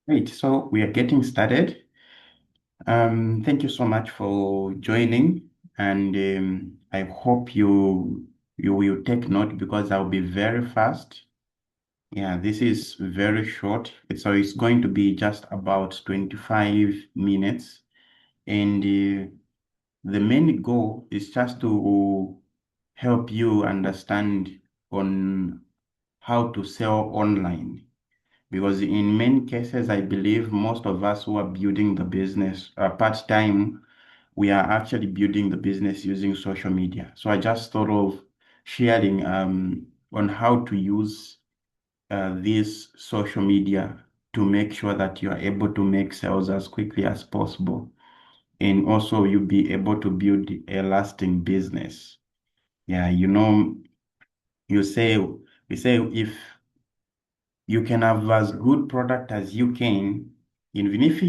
Great. So we are getting started. Thank you so much for joining, and I hope you will take note because I'll be very fast. Yeah, this is very short, so it's going to be just about 25 minutes, and the main goal is just to help you understand on how to sell online. Because in many cases, I believe most of us who are building the business part-time, we are actually building the business using social media. So I just thought of sharing on how to use this social media to make sure that you are able to make sales as quickly as possible. And also you'll be able to build a lasting business. Yeah, you say, we say if you can have as good product as you can, even if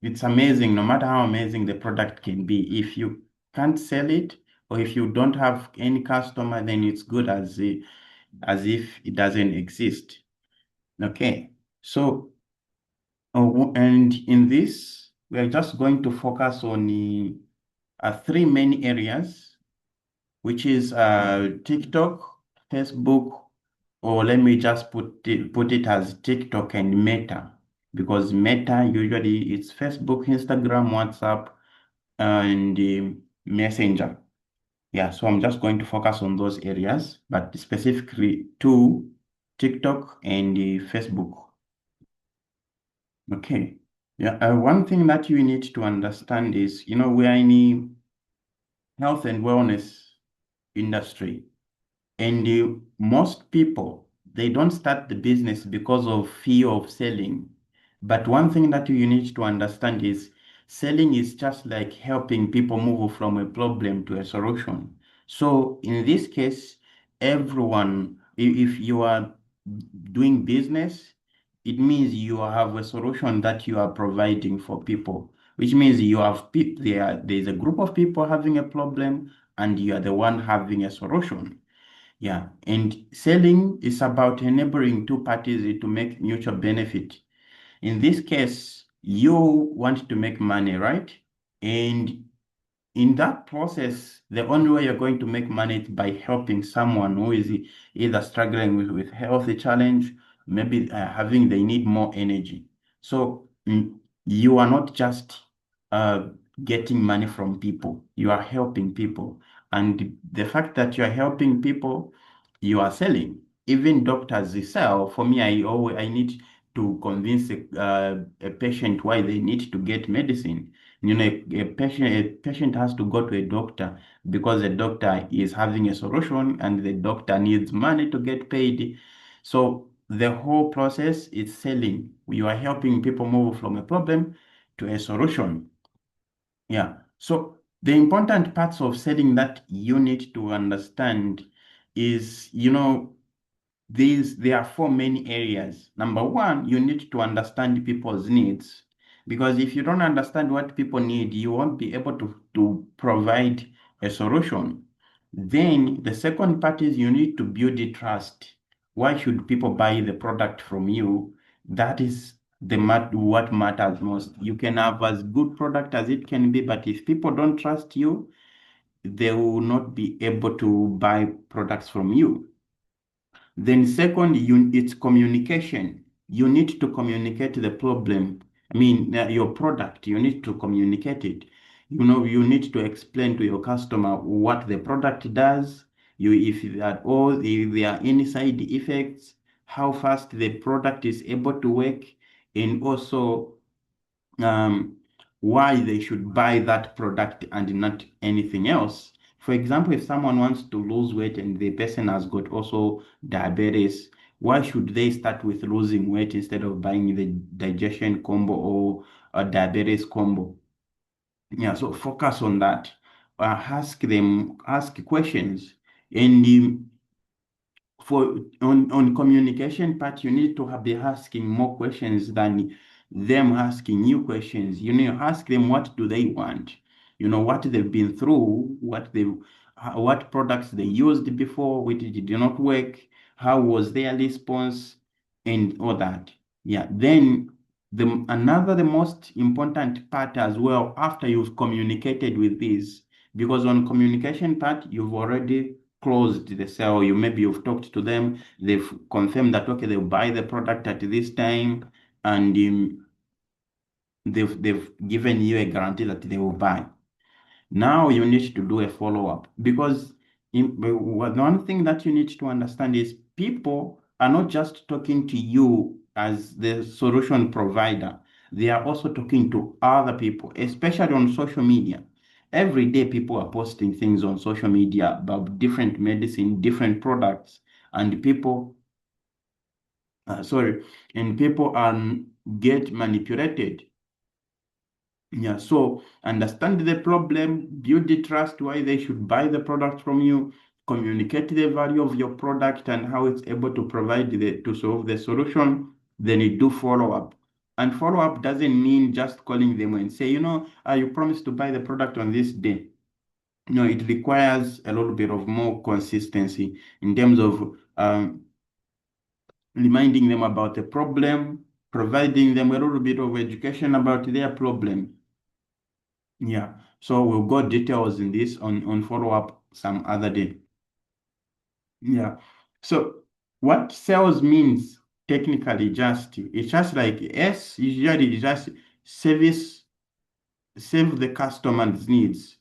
it's amazing, no matter how amazing the product can be. If you can't sell it, or if you don't have any customer, then it's good as if it doesn't exist. Okay, so and in this, we are just going to focus on three main areas, which is TikTok, Facebook, or let me just put it as TikTok and Meta, because Meta usually it's Facebook, Instagram, WhatsApp, and Messenger. Yeah, so I'm just going to focus on those areas, but specifically to TikTok and Facebook. Okay. Yeah, one thing that you need to understand is, we are in the health and wellness industry. And most people, they don't start the business because of fear of selling. But one thing that you need to understand is selling is just like helping people move from a problem to a solution. So in this case, everyone, if you are doing business, it means you have a solution that you are providing for people, which means you have there's a group of people having a problem and you are the one having a solution. Yeah, and selling is about enabling two parties to make mutual benefit. In this case, you want to make money, right? And in that process, the only way you're going to make money is by helping someone who is either struggling with healthy challenge, maybe having they need more energy. So you are not just uh, getting money from people, you are helping people. And the fact that you are helping people, you are selling. Even doctors they sell. For me, I need to convince a patient why they need to get medicine. A patient has to go to a doctor because the doctor is having a solution and the doctor needs money to get paid. So the whole process is selling. You are helping people move from a problem to a solution. Yeah. So the important parts of selling that you need to understand is, there are four main areas. Number one, you need to understand people's needs. Because if you don't understand what people need, you won't be able to provide a solution. Then the second part is you need to build the trust. Why should people buy the product from you? That is what matters most. You can have as good product as it can be, but if people don't trust you, they will not be able to buy products from you. Then second, it's communication. You need to communicate the problem. I mean, your product, you need to communicate it. You need to explain to your customer what the product does, if at all, if there are any side effects, how fast the product is able to work, and also um, why they should buy that product and not anything else. For example, if someone wants to lose weight and the person has got also diabetes, why should they start with losing weight instead of buying the digestion combo or a diabetes combo? Yeah, so focus on that. Ask questions. And for on communication part, you need to be asking more questions than them asking you questions. Ask them what do they want, what they've been through, what products they used before, which did not work, how was their response, and all that. Yeah, then The most important part as well after you've communicated with this, because on communication part you've already closed the sale. You've talked to them, they've confirmed that okay they'll buy the product at this time, and they've given you a guarantee that they will buy. Now you need to do a follow-up because one thing that you need to understand is people are not just talking to you as the solution provider. They are also talking to other people, especially on social media. Every day people are posting things on social media about different medicine, different products, and sorry, and people are get manipulated. Yeah, so understand the problem, build the trust why they should buy the product from you, communicate the value of your product and how it's able to provide to solve the solution. Then you do follow up. And follow up doesn't mean just calling them and say, you promised to buy the product on this day. No, it requires a little bit of more consistency in terms of reminding them about the problem, providing them a little bit of education about their problem. Yeah, so we'll go details in this on follow-up some other day. Yeah, so what sales means technically it's just like usually just service, serve the customer's needs,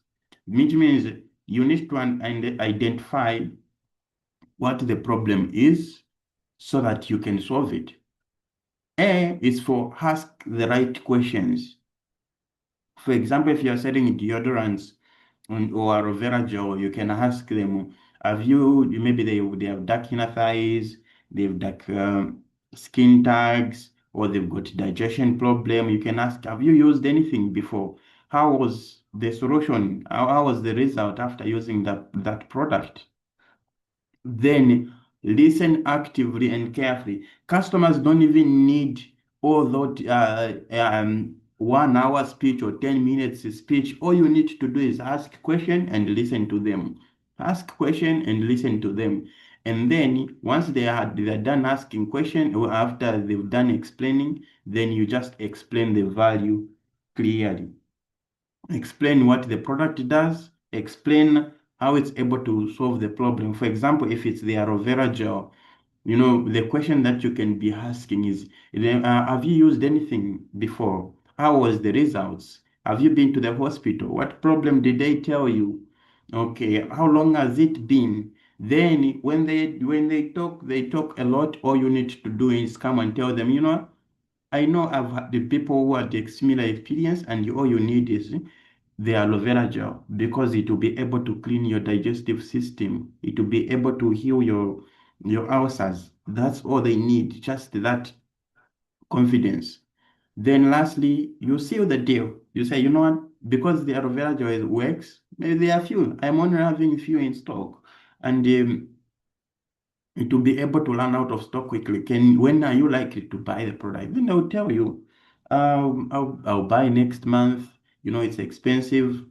which means you need to identify what the problem is so that you can solve it. A is for ask the right questions. For example, if you're selling deodorants, or aloe vera gel, you can ask them, maybe they have dark inner thighs, they have dark skin tags, or they've got digestion problem. You can ask, have you used anything before? How was the solution? How was the result after using that product? Then listen actively and carefully. Customers don't even need all that 1 hour speech or 10 minutes speech. All you need to do is ask question and listen to them. Ask question and listen to them. And then once they're done asking question or after they've done explaining, then you just explain the value clearly. Explain what the product does, explain how it's able to solve the problem. For example, if it's the aloe vera gel, the question that you can be asking is, have you used anything before? How was the results? Have you been to the hospital? What problem did they tell you? Okay, how long has it been? Then when they talk a lot. All you need to do is come and tell them, I know I've had the people who had the similar experience, and all you need is the aloe vera gel because it will be able to clean your digestive system. It will be able to heal your ulcers. That's all they need, just that confidence. Then lastly, you seal the deal. You say, you know what? Because the aloe vera gel works, maybe there are few. I'm only having few in stock, and it will be able to run out of stock quickly. When are you likely to buy the product? Then they'll tell you, I'll buy next month. It's expensive,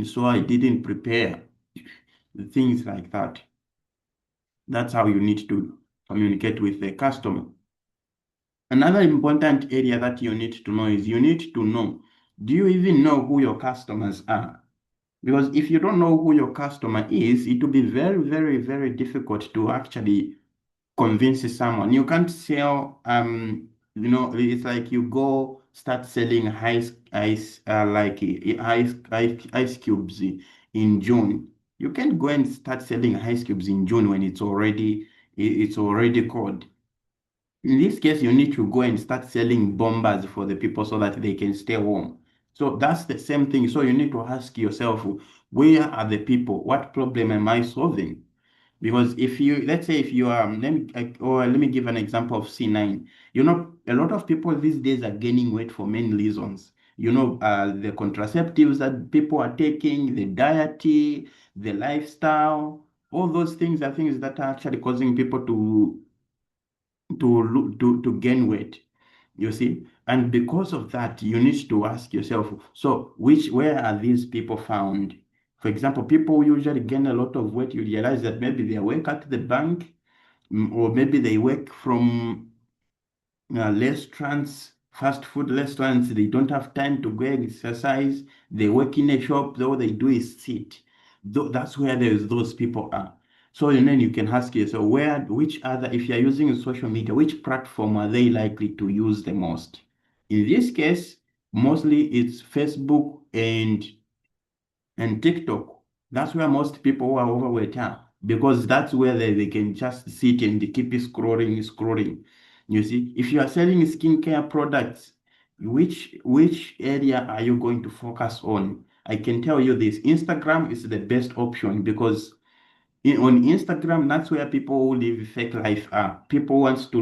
so I didn't prepare. Things like that. That's how you need to communicate with the customer. Another important area that you need to know is you need to know, do you even know who your customers are? Because if you don't know who your customer is, it will be very, very, very difficult to actually convince someone. You can't sell, it's like you go start selling ice cubes in June. You can't go and start selling ice cubes in June when it's already cold. In this case, you need to go and start selling bombers for the people so that they can stay warm. So that's the same thing. So you need to ask yourself, where are the people? What problem am I solving? Because let's say if you are, let me give an example of C9. A lot of people these days are gaining weight for many reasons. The contraceptives that people are taking, the diet, the lifestyle, all those things are things that are actually causing people to gain weight. You see, and because of that, you need to ask yourself, so where are these people found? For example, people who usually gain a lot of weight, you realize that maybe they work at the bank, or maybe they work from restaurants, fast food restaurants, they don't have time to go exercise. They work in a shop, all they do is sit. That's where those people are. So and then you can ask yourself, which other, if you're using social media, which platform are they likely to use the most? In this case, mostly it's Facebook and TikTok. That's where most people who are overweight are because that's where they can just sit and keep scrolling. You see, if you are selling skincare products, which area are you going to focus on? I can tell you this, Instagram is the best option because on Instagram, that's where people who live fake life are. People wants to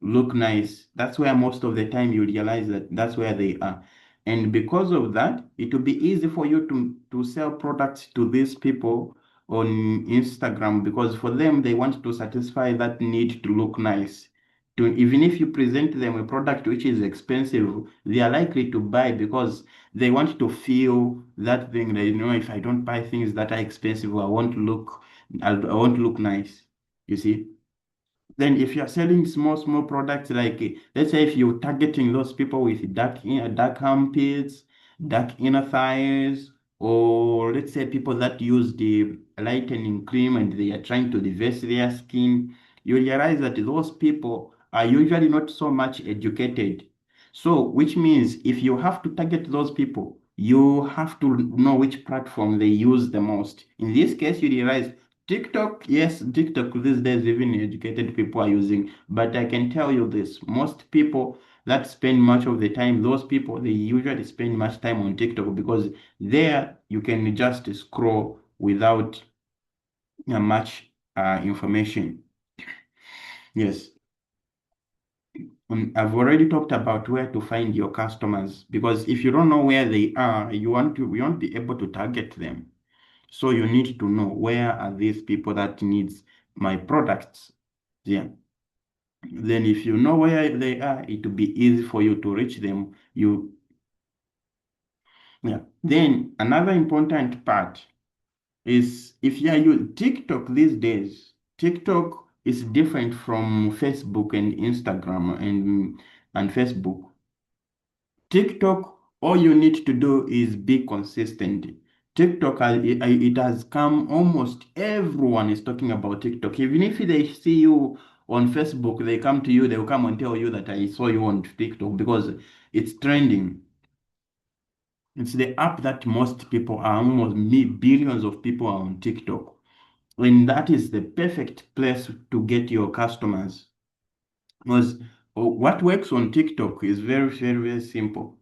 look nice. That's where most of the time you realize that that's where they are. And because of that, it will be easy for you to sell products to these people on Instagram because for them, they want to satisfy that need to look nice. Even if you present them a product which is expensive, they are likely to buy because they want to feel that thing that, if I don't buy things that are expensive, I want to look nice. You see? Then if you're selling small products like let's say if you're targeting those people with dark armpits, dark inner thighs, or let's say people that use the lightening cream and they are trying to reverse their skin, you realize that those people are usually not so much educated. So which means if you have to target those people, you have to know which platform they use the most. In this case, you realize TikTok, yes, TikTok these days, even educated people are using. But I can tell you this, most people that spend much of the time, those people, they usually spend much time on TikTok because there you can just scroll without much information. Yes. I've already talked about where to find your customers because if you don't know where they are, you won't be able to target them. So you need to know where are these people that needs my products. Yeah. Then if you know where they are, it will be easy for you to reach them. Yeah. Then another important part is if you are using TikTok these days, TikTok is different from Facebook and Instagram and Facebook. TikTok, all you need to do is be consistent. TikTok, it has come, almost everyone is talking about TikTok. Even if they see you on Facebook, they come to you, they will come and tell you that I saw you on TikTok because it's trending. It's the app that most people are, almost billions of people are on TikTok. And that is the perfect place to get your customers. Because what works on TikTok is very simple.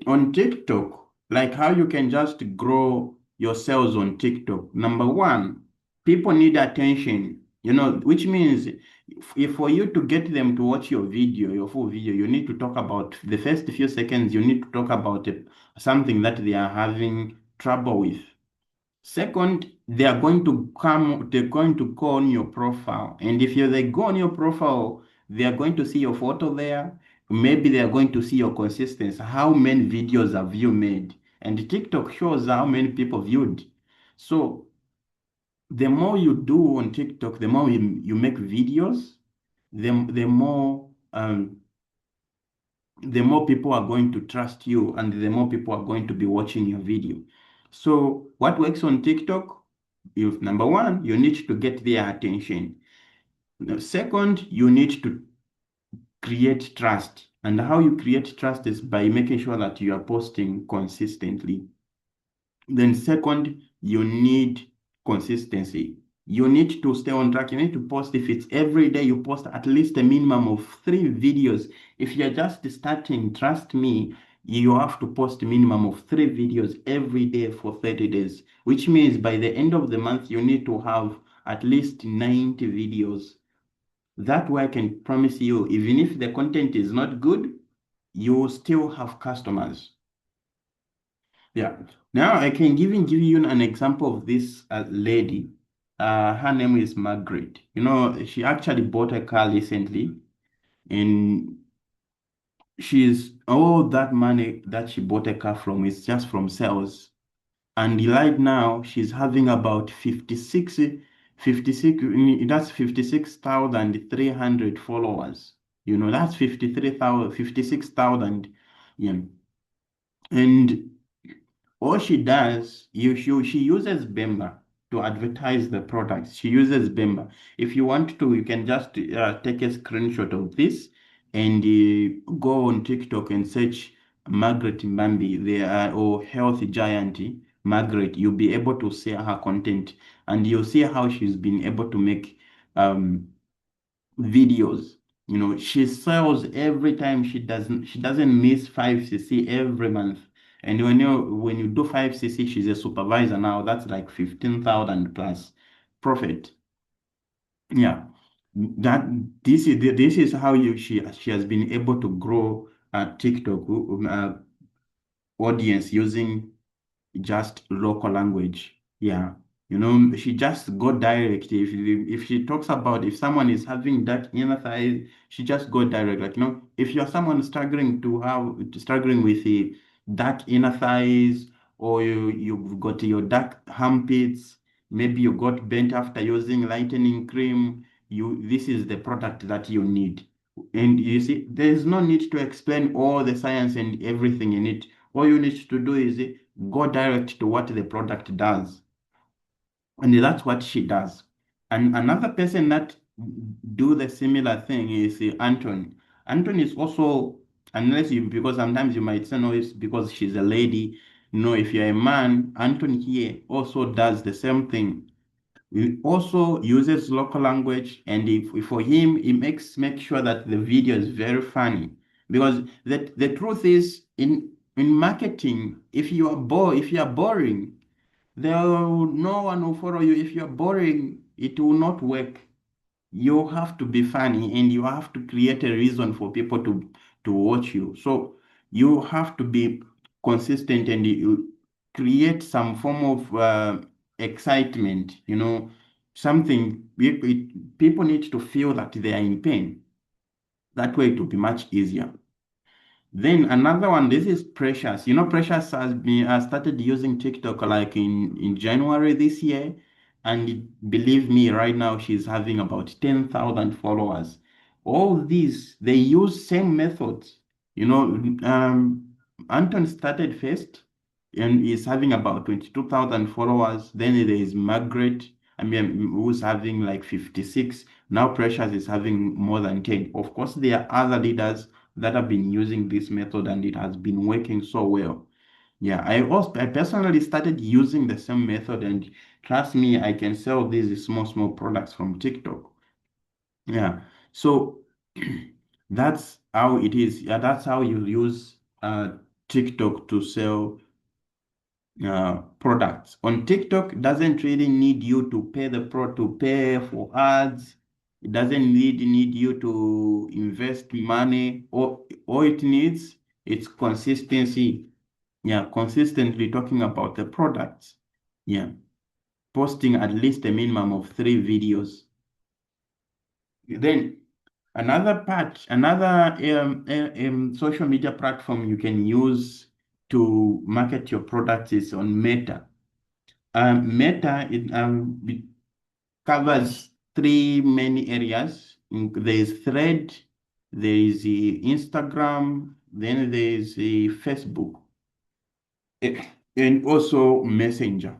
On TikTok, like how you can just grow your sales on TikTok. Number one, people need attention, which means if for you to get them to watch your video, your full video, you need to talk about the first few seconds, you need to talk about something that they are having trouble with. Second, they're going to go on your profile. And if they go on your profile, they are going to see your photo there. Maybe they are going to see your consistency. How many videos have you made? And TikTok shows how many people viewed. So the more you do on TikTok, the more you make videos, the more people are going to trust you and the more people are going to be watching your video. So what works on TikTok? Number one, you need to get their attention. Second, you need to create trust. And how you create trust is by making sure that you are posting consistently. Then second, you need consistency. You need to stay on track. You need to post, if it's every day, you post at least a minimum of 3 videos. If you're just starting, trust me, you have to post a minimum of 3 videos every day for 30 days, which means by the end of the month, you need to have at least 90 videos. That way I can promise you, even if the content is not good, you still have customers. Yeah. Now I can give you an example of this lady. Her name is Margaret. She actually bought a car recently, and she's all that money that she bought a car from is just from sales. And right now she's having about 56 56, that's 56,300 followers. That's 53,000, 56,000. Yeah. And all she does, she uses Bemba to advertise the products. She uses Bemba. If you want to, you can just take a screenshot of this and go on TikTok and search Margaret Mbambi there or Health Giant Margaret. You'll be able to see her content and you'll see how she's been able to make um, videos. She sells every time. She doesn't miss 5cc every month. And when you do 5cc, she's a supervisor now. That's like 15,000 plus profit. Yeah. That this is how she has been able to grow a TikTok audience using just local language. Yeah. She just go direct. If she talks about if someone is having dark inner thighs, she just go direct. Like, if you're someone struggling with the dark inner thighs, or you've got your dark armpits, maybe you got bent after using lightening cream, this is the product that you need. And you see, there's no need to explain all the science and everything in it. All you need to do is go direct to what the product does. And that's what she does. And another person that do the similar thing is Anton. Anton is also, because sometimes you might say, no, it's because she's a lady. No, if you're a man, Anton here also does the same thing. He also uses local language, and if for him, he make sure that the video is very funny. Because the truth is, in marketing, if you are boring, no one will follow you. If you are boring, it will not work. You have to be funny, and you have to create a reason for people to watch you. So you have to be consistent, and you create some form of excitement. Something people need to feel that they are in pain. That way it will be much easier. Then another one, this is Precious. Precious has started using TikTok like in January this year. And believe me, right now she's having about 10,000 followers. All these, they use same methods. You know, Anton started first and is having about 22,000 followers. Then there is Margaret, who's having like 56. Now Precious is having more than 10. Of course, there are other leaders that have been using this method and it has been working so well. Yeah, I personally started using the same method, and trust me, I can sell these small products from TikTok. Yeah. So that's how it is. Yeah, that's how you use TikTok to sell products. On TikTok, doesn't really need you to pay for ads. It doesn't need you to invest money. All it needs it's consistency. Yeah, consistently talking about the products. Yeah, posting at least a minimum of 3 videos. Then another social media platform you can use to market your products is on Meta. Meta it covers three main areas. There is Thread, there is the Instagram, then there is the Facebook, and also Messenger.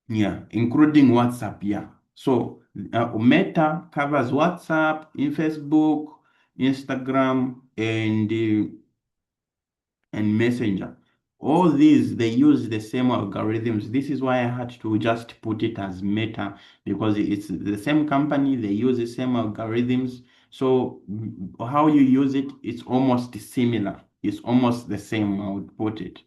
Yeah, including WhatsApp. Yeah. So Meta covers WhatsApp, in Facebook, Instagram, and Messenger. All these, they use the same algorithms. This is why I had to just put it as Meta, because it's the same company, they use the same algorithms. So how you use it, it's almost similar. It's almost the same, I would put it.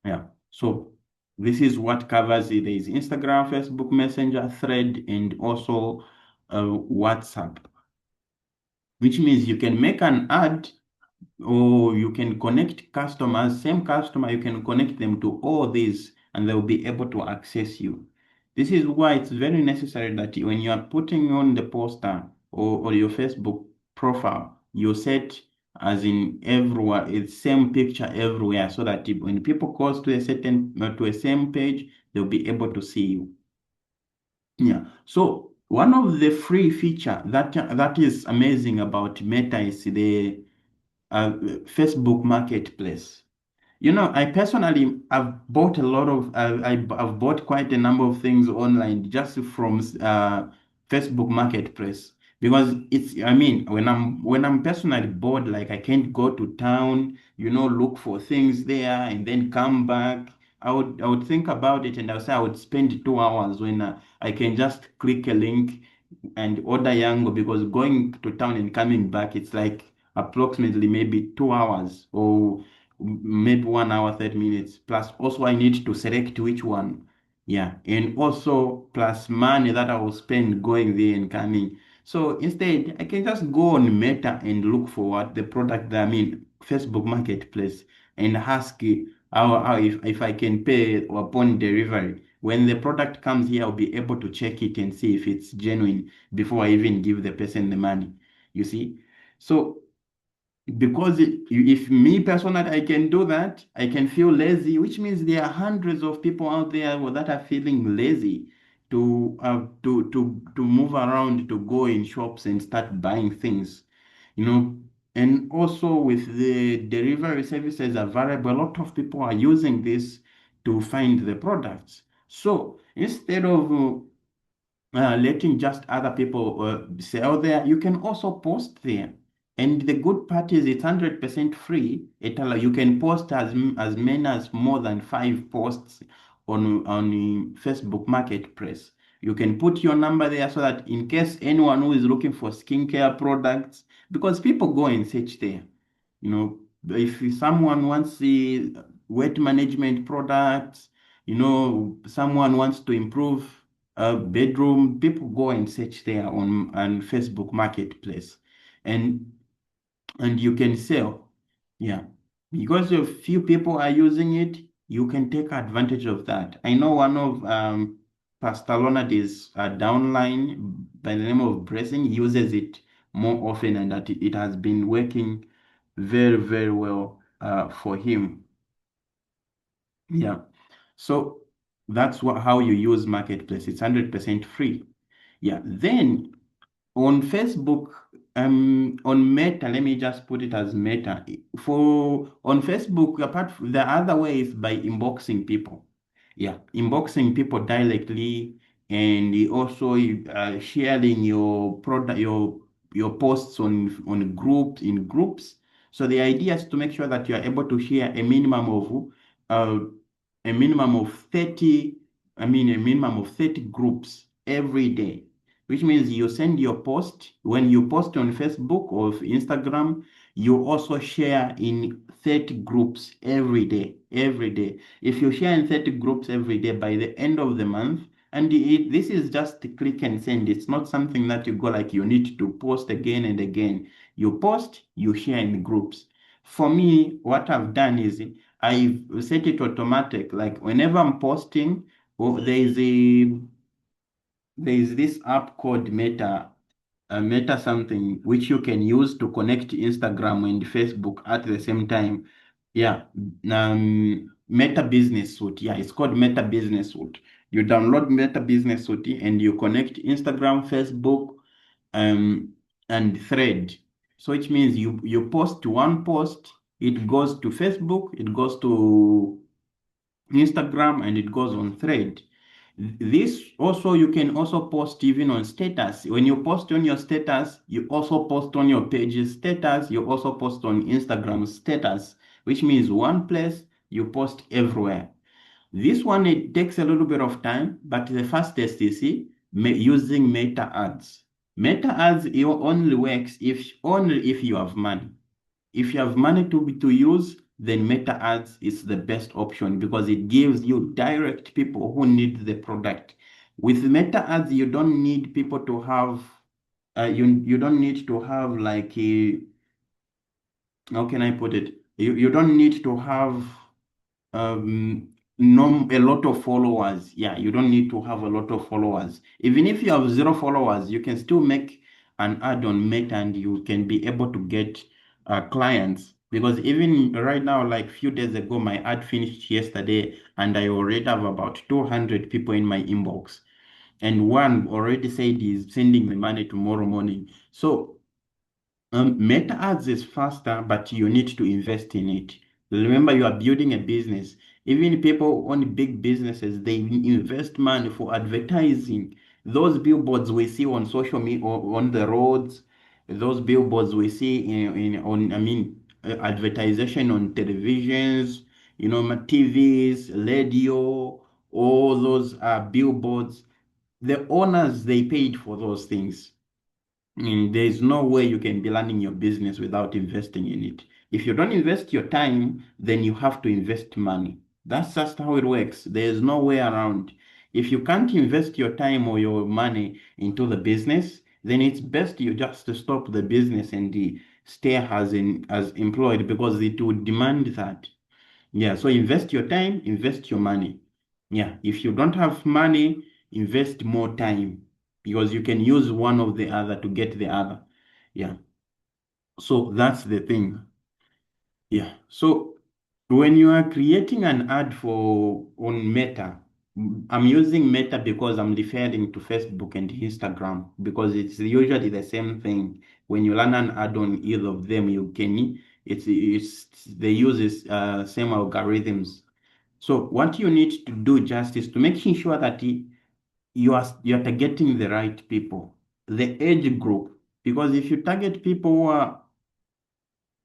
Yeah. So this is what covers it. There is Instagram, Facebook Messenger, Thread, and also WhatsApp, which means you can make an ad or you can connect customers, same customer, you can connect them to all these and they'll be able to access you. This is why it's very necessary that when you are putting on the poster or your Facebook profile, you set as in everywhere, it's same picture everywhere so that when people goes to a same page, they'll be able to see you. Yeah. So one of the free feature that is amazing about Meta is the Facebook Marketplace. You know, I personally have bought a lot of I've bought quite a number of things online just from Facebook Marketplace because it's I mean when I'm personally bored, like I can't go to town, look for things there and then come back. I would think about it and I'll say I would spend 2 hours when I can just click a link and order Yango because going to town and coming back it's like approximately maybe 2 hours or maybe 1 hour, 30 minutes. Plus, also, I need to select which one. Yeah. And also, plus money that I will spend going there and coming. So instead, I can just go on Meta and look for what the product that I mean, Facebook Marketplace, and ask how if I can pay upon delivery. When the product comes here, I'll be able to check it and see if it's genuine before I even give the person the money. You see? So because if me personally I can do that, I can feel lazy, which means there are hundreds of people out there that are feeling lazy to move around, to go in shops and start buying things, you know. And also with the delivery services available, a lot of people are using this to find the products. So instead of letting just other people sell there. You can also post there. And the good part is it's 100% free. You can post as many as more than 5 posts on Facebook Marketplace. You can put your number there so that in case anyone who is looking for skincare products, because people go and search there. You know, if someone wants the weight management products, someone wants to improve a bedroom, people go and search there on Facebook Marketplace, and and you can sell. Yeah, because a few people are using it, you can take advantage of that. I know one of Pastor Leonard's downline by the name of Blessing uses it more often, and that it has been working very, very well for him. Yeah. So that's how you use Marketplace. It's 100% free. Yeah. Then on Facebook, on Meta, let me just put it as Meta. For on Facebook, apart from the other way is by inboxing people. Yeah, inboxing people directly, and also sharing your product, your posts on groups. So the idea is to make sure that you are able to share uh, a minimum of 30, a minimum of 30 groups every day, which means you send your post. When you post on Facebook or Instagram, you also share in 30 groups every day. Every day. If you share in 30 groups every day by the end of the month, and this is just click and send. It's not something that you go like you need to post again and again. You post, you share in groups. For me, what I've done is I've set it automatic. Like whenever I'm posting, oh, there is this app called Meta something, which you can use to connect Instagram and Facebook at the same time. Yeah, Meta Business Suite. Yeah, it's called Meta Business Suite. You download Meta Business Suite and you connect Instagram, Facebook, um, and Thread. So it means you post one post, it goes to Facebook, it goes to Instagram, and it goes on Thread. This also, you can also post even on status. When you post on your status, you also post on your page's status, you also post on Instagram status, which means one place you post everywhere. This one, it takes a little bit of time, but the fastest is using Meta ads. Meta ads, it only works only if you have money. If you have money to use, then Meta Ads is the best option because it gives you direct people who need the product. With Meta Ads, you don't need people to have you don't need to have like a, how can I put it? You don't need to have um no a lot of followers. Yeah, you don't need to have a lot of followers. Even if you have zero followers, you can still make an ad on Meta and you can be able to get clients. Because even right now, like few days ago, my ad finished yesterday and I already have about 200 people in my inbox. and one already said he's sending the money tomorrow morning. So Meta ads is faster, but you need to invest in it. Remember, you are building a business. Even people who own big businesses, they invest money for advertising. Those billboards we see on social media, on the roads, those billboards we see advertising on televisions, TVs, radio, all those billboards. The owners, they paid for those things. There's no way you can be running your business without investing in it. If you don't invest your time, then you have to invest money. That's just how it works. There's no way around. If you can't invest your time or your money into the business, then it's best you just stop the business and stay as employed because it would demand that. Yeah, so invest your time, invest your money. Yeah, if you don't have money, invest more time because you can use one of the other to get the other. Yeah, so that's the thing. Yeah, so when you are creating an ad for on Meta, I'm using Meta because I'm referring to Facebook and Instagram because it's usually the same thing. When you run an ad on either of them, you can it's they use this same algorithms. So what you need to do just is to making sure that you are targeting the right people, the age group, because if you target people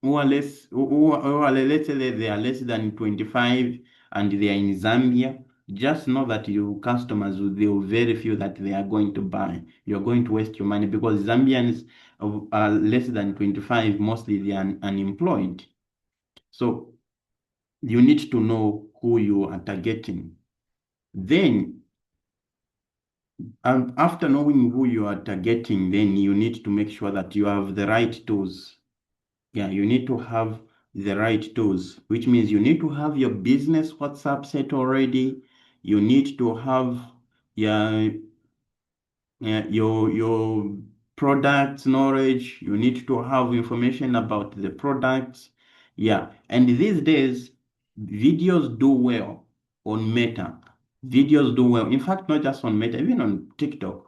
who are less who are let's say they are less than 25 and they are in Zambia, just know that your customers will very few that they are going to buy. You're going to waste your money because Zambians are less than 25, mostly they are unemployed. So you need to know who you are targeting. Then after knowing who you are targeting, then you need to make sure that you have the right tools. Yeah, you need to have the right tools, which means you need to have your business WhatsApp set already. You need to have yeah, your product knowledge. You need to have information about the products. Yeah, and these days videos do well on Meta. Videos do well. In fact, not just on Meta, even on TikTok.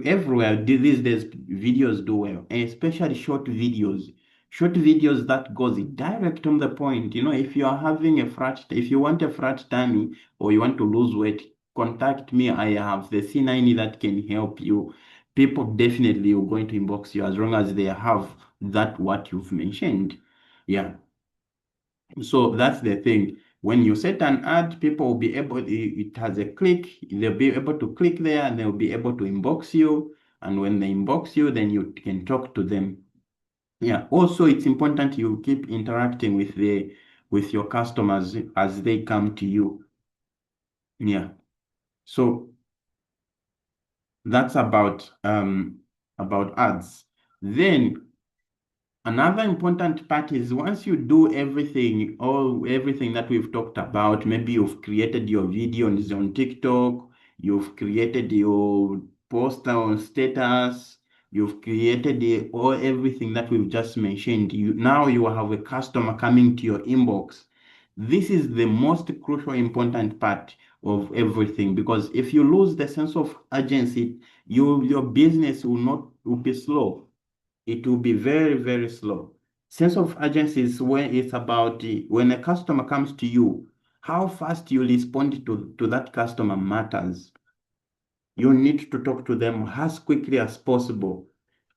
Everywhere these days videos do well, and especially short videos. Short videos that goes direct on the point. If you are having if you want a flat tummy or you want to lose weight, contact me. I have the C90 that can help you. People definitely are going to inbox you as long as they have that what you've mentioned. Yeah. So that's the thing. When you set an ad, people will be able, it has a click, they'll be able to click there and they'll be able to inbox you. And when they inbox you, then you can talk to them. Yeah. Also, it's important you keep interacting with your customers as they come to you. Yeah. So that's about ads. Then another important part is once you do everything that we've talked about, maybe you've created your videos on TikTok, you've created your poster on status, you've created everything that we've just mentioned. Now you have a customer coming to your inbox. This is the most crucial important part of everything because if you lose the sense of urgency, your business will be slow. It will be very, very slow. Sense of urgency is when it's about when a customer comes to you, how fast you respond to that customer matters. You need to talk to them as quickly as possible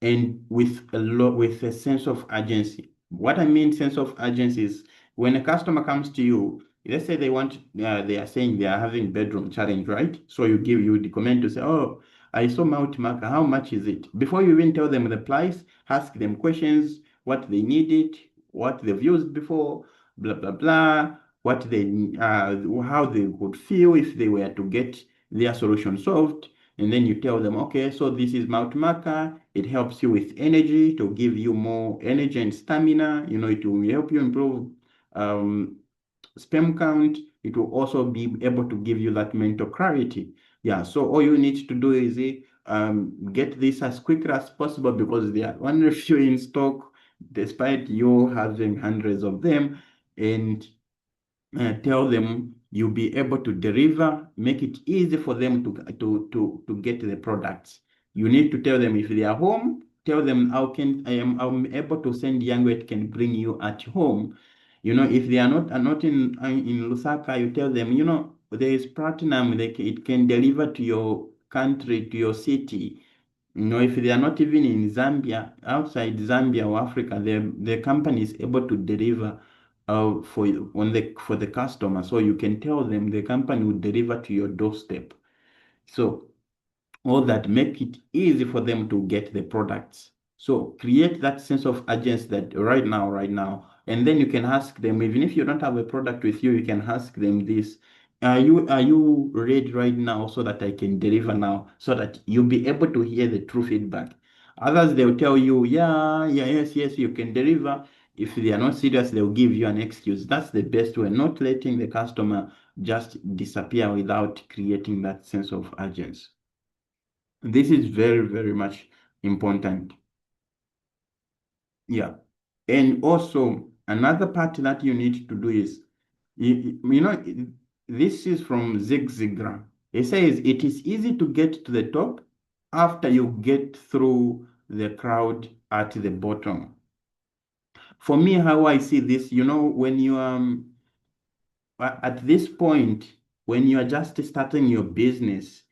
and with a sense of urgency. What I mean sense of urgency is when a customer comes to you, let's say they are saying they are having bedroom challenge, right? So you the comment to say, oh, I saw Mount Marker, how much is it? Before you even tell them the price, ask them questions, what they needed, what they've used before, blah blah blah, how they would feel if they were to get their solution solved. And then you tell them, okay, so this is Mount Marker. It helps you with energy to give you more energy and stamina. It will help you improve um, sperm count. It will also be able to give you that mental clarity. Yeah, so all you need to do is get this as quickly as possible because they are only few in stock, despite you having hundreds of them. And tell them you'll be able to deliver, make it easy for them to get the products. You need to tell them if they are home, tell them I'm able to send Young can bring you at home. If they are not in Lusaka, you tell them, there is platinum, it can deliver to your country, to your city. If they are not even in Zambia, outside Zambia or Africa, the company is able to deliver for the customer. So you can tell them the company will deliver to your doorstep. So all that make it easy for them to get the products. So create that sense of urgency that right now, right now. And then you can ask them, even if you don't have a product with you, you can ask them this. Are you ready right now so that I can deliver now so that you'll be able to hear the true feedback? Others, they'll tell you, yeah, yeah, yes, yes, you can deliver. If they are not serious, they'll give you an excuse. That's the best way, not letting the customer just disappear without creating that sense of urgency. This is very, very much important. Yeah. And also, another part that you need to do is, this is from Zig Ziglar. He says it is easy to get to the top after you get through the crowd at the bottom. For me, how I see this, when you at this point, when you are just starting your business,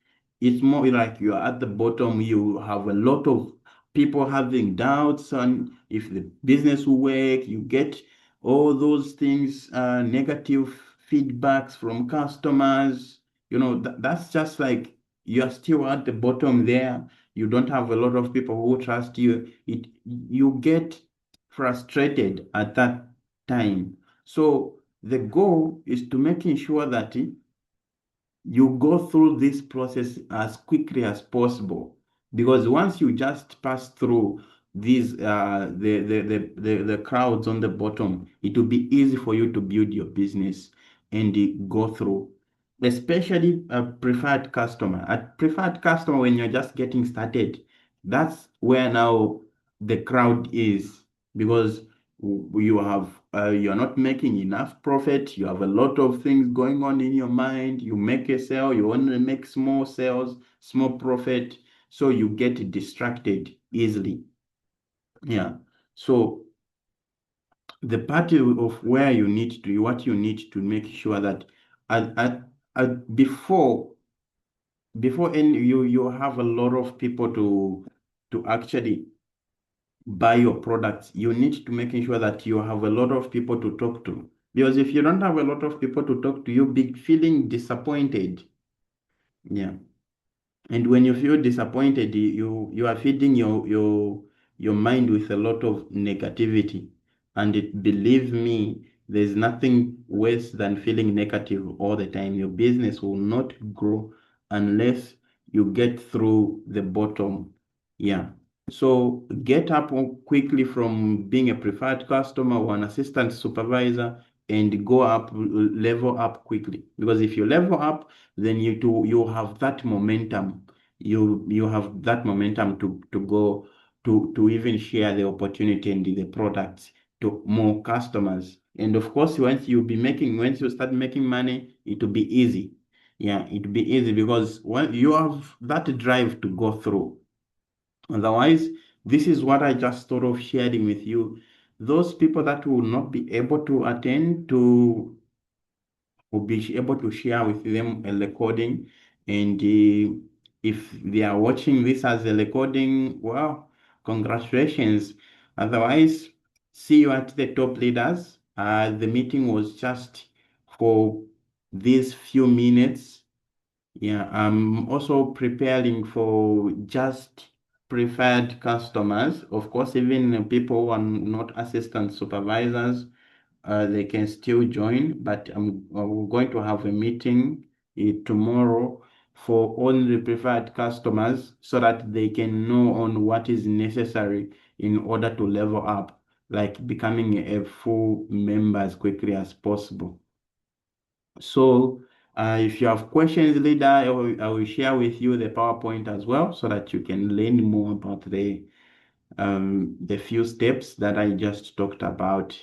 it's more like you are at the bottom. You have a lot of people having doubts on if the business will work. You get all those things, negative feedbacks from customers. That's just like you are still at the bottom there. You don't have a lot of people who trust you. You get frustrated at that time. So the goal is to making sure that you go through this process as quickly as possible, because once you just pass through these the crowds on the bottom, it will be easy for you to build your business and go through, especially a preferred customer. A preferred customer, when you're just getting started, that's where now the crowd is, because you're not making enough profit. You have a lot of things going on in your mind. You make a sale, you want to make small sales, small profit, so you get distracted easily. Yeah. So the part of what you need to make sure that before any you have a lot of people to actually buy your products, you need to making sure that you have a lot of people to talk to. Because if you don't have a lot of people to talk to, you'll be feeling disappointed. Yeah. And when you feel disappointed, you are feeding your mind with a lot of negativity. And believe me, there's nothing worse than feeling negative all the time. Your business will not grow unless you get through the bottom. Yeah. So get up quickly from being a preferred customer or an assistant supervisor and go up, level up quickly. Because if you level up, then you have that momentum. You have that momentum to go to even share the opportunity and the products to more customers. And of course, once you start making money, it will be easy. Yeah, it will be easy because when you have that drive to go through. Otherwise, this is what I just thought of sharing with you. Those people that will not be able to attend to will be able to share with them a recording. And if they are watching this as a recording, well, congratulations. Otherwise, see you at the top leaders. The meeting was just for these few minutes. Yeah, I'm also preparing for just preferred customers. Of course, even people who are not assistant supervisors, they can still join, but we're going to have a meeting tomorrow for only preferred customers so that they can know on what is necessary in order to level up, like becoming a full member as quickly as possible. So if you have questions later, I will share with you the PowerPoint as well so that you can learn more about the few steps that I just talked about.